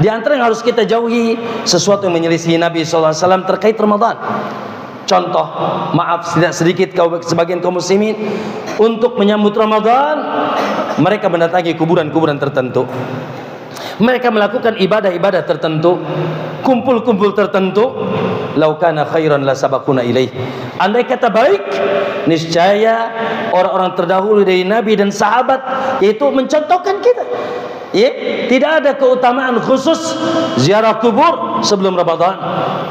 Di antara yang harus kita jauhi sesuatu yang menyelisihi Nabi SAW terkait Ramadan. Contoh, maaf tidak sedikit sebagian kaum muslimin untuk menyambut Ramadan mereka mendatangi kuburan-kuburan tertentu. Mereka melakukan ibadah-ibadah tertentu, kumpul-kumpul tertentu. Lau kana khairan la sabaquna ilaih. Andai kata baik, niscaya orang-orang terdahulu dari Nabi dan sahabat yaitu mencontohkan kita. Ya, tidak ada keutamaan khusus ziarah kubur sebelum Ramadan,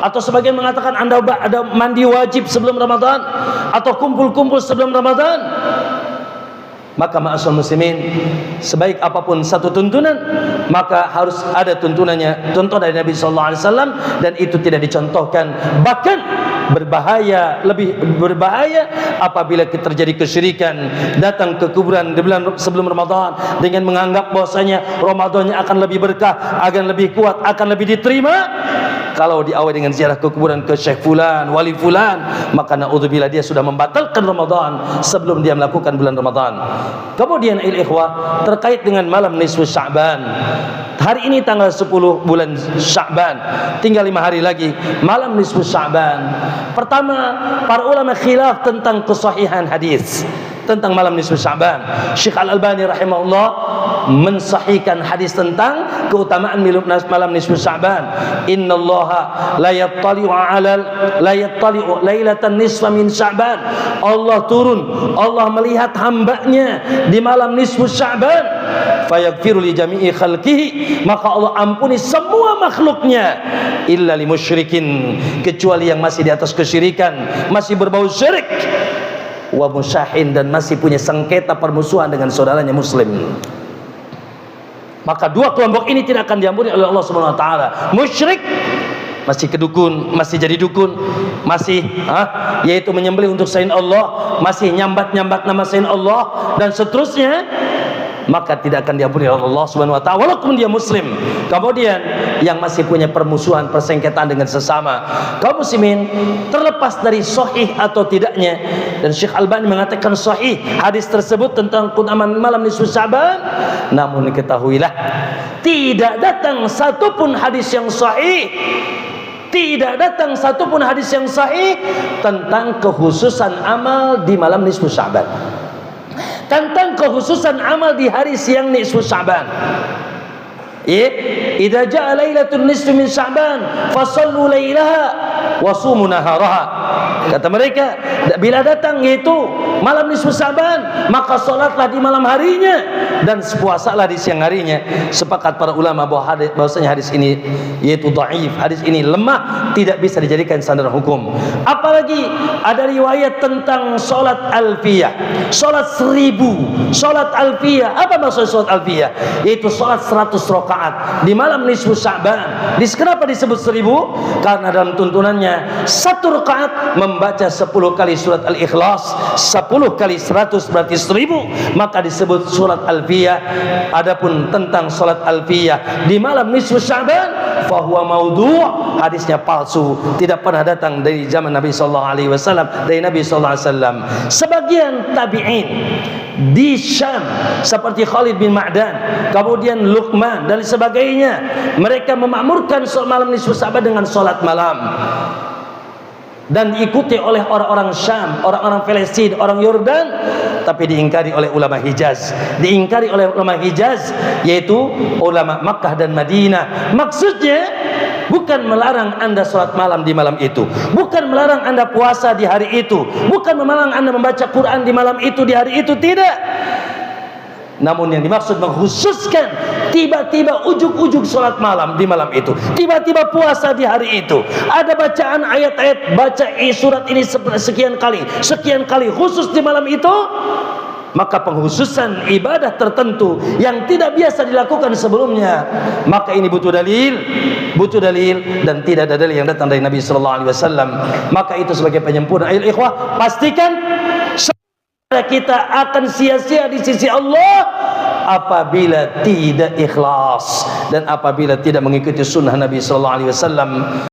atau sebagian mengatakan Anda ada mandi wajib sebelum Ramadan, atau kumpul-kumpul sebelum Ramadan. Maka ma'asyiral muslimin, sebaik apapun satu tuntunan, maka harus ada tuntunannya, contoh dari Nabi sallallahu alaihi wasallam, dan itu tidak dicontohkan. Bahkan berbahaya, lebih berbahaya apabila terjadi kesyirikan, datang ke kuburan di bulan sebelum Ramadan dengan menganggap bahwasanya Ramadannya akan lebih berkah, akan lebih kuat, akan lebih diterima. Kalau diawali dengan ziarah ke kuburan ke Syekh Fulan, Wali Fulan, maka naudzubillah dia sudah membatalkan Ramadan sebelum dia melakukan bulan Ramadan. Kemudian ikhwah, terkait dengan malam nisfu Sya'ban. Hari ini tanggal 10 bulan Sya'ban, tinggal 5 hari lagi malam nisfu Sya'ban. Pertama, para ulama khilaf tentang kesahihan hadis tentang malam nisfu Sya'ban. Syekh Al-Albani rahimahullah mensahihkan hadis tentang keutamaan malam nisfu Sya'ban. Innallaha la yattali'u lailatan nisfa min Sya'ban. Allah turun, Allah melihat hambanya di malam nisfu Sya'ban, fayaghfiru li jami'i khalqihi, maka Allah ampuni semua makhluknya illa li musyrikin, kecuali yang masih di atas kesyirikan, masih berbau syirik, wa musyahin, dan masih punya sengketa permusuhan dengan saudaranya muslim. Maka dua kelompok ini tidak akan diampuni oleh Allah Subhanahu wa taala. Musyrik, masih kedukun, masih jadi dukun, masih yaitu menyembelih untuk selain Allah, masih nyambat-nyambat nama selain Allah dan seterusnya, maka tidak akan diampuni oleh Allah Subhanahu wa taala walaupun dia muslim. Kemudian yang masih punya permusuhan, persengketaan dengan sesama kaum muslimin, terlepas dari sahih atau tidaknya, dan Syekh Albani mengatakan sahih hadis tersebut tentang keutamaan malam nisfu Sya'ban, namun ketahuilah tidak datang satupun hadis yang sahih, tidak datang satupun hadis yang sahih tentang kekhususan amal di malam nisfu Sya'ban, tentang kekhususan amal di hari siang nisfu Sya'ban. Idza jaa lailatul nisfi min Sya'ban fasallu lailaha wa sumu naharaha. Kata mereka, bila datang yaitu malam nisfu Sya'ban, maka salatlah di malam harinya dan puasalah di siang harinya. Sepakat para ulama bahwasanya hadis ini yaitu dhaif, hadis ini lemah, tidak bisa dijadikan sandaran hukum. Apalagi ada riwayat tentang salat alfiyah, salat 1000, salat alfiyah. Apa maksud salat alfiyah? Yaitu salat 100 rakaat di malam nisfu Sya'ban. Kenapa disebut 1000? Karena dalam tuntunannya satu rakaat membaca 10 kali surat Al-Ikhlas, 10 kali 100 berarti 1000, maka disebut surat Alfiyah. Adapun tentang salat Alfiyah di malam nisfu Sya'ban, fahuwa maudhu', hadisnya palsu, tidak pernah datang dari zaman Nabi sallallahu alaihi wasallam, dari Nabi sallallahu alaihi wasallam. Sebagian tabi'in di Syam seperti Khalid bin Ma'dan, kemudian Luqman dan sebagainya, mereka memakmurkan malam nisfu Sya'ban dengan salat malam, dan diikuti oleh orang-orang Syam, orang-orang Palestina, orang Yordan, tapi diingkari oleh ulama Hijaz. Diingkari oleh ulama Hijaz, yaitu ulama Makkah dan Madinah. Maksudnya bukan melarang Anda sholat malam di malam itu, bukan melarang Anda puasa di hari itu, bukan melarang Anda membaca Quran di malam itu, di hari itu, tidak. Namun yang dimaksud mengkhususkan tiba-tiba ujuk-ujuk sholat malam di malam itu, tiba-tiba puasa di hari itu, ada bacaan ayat-ayat, baca surat ini sekian kali khusus di malam itu, maka pengkhususan ibadah tertentu yang tidak biasa dilakukan sebelumnya, maka ini butuh dalil, dan tidak ada dalil yang datang dari Nabi sallallahu alaihi wasallam. Maka itu sebagai penyempurna. Ayo ikhwah, pastikan kita akan sia-sia di sisi Allah apabila tidak ikhlas dan apabila tidak mengikuti sunnah Nabi sallallahu alaihi wasallam.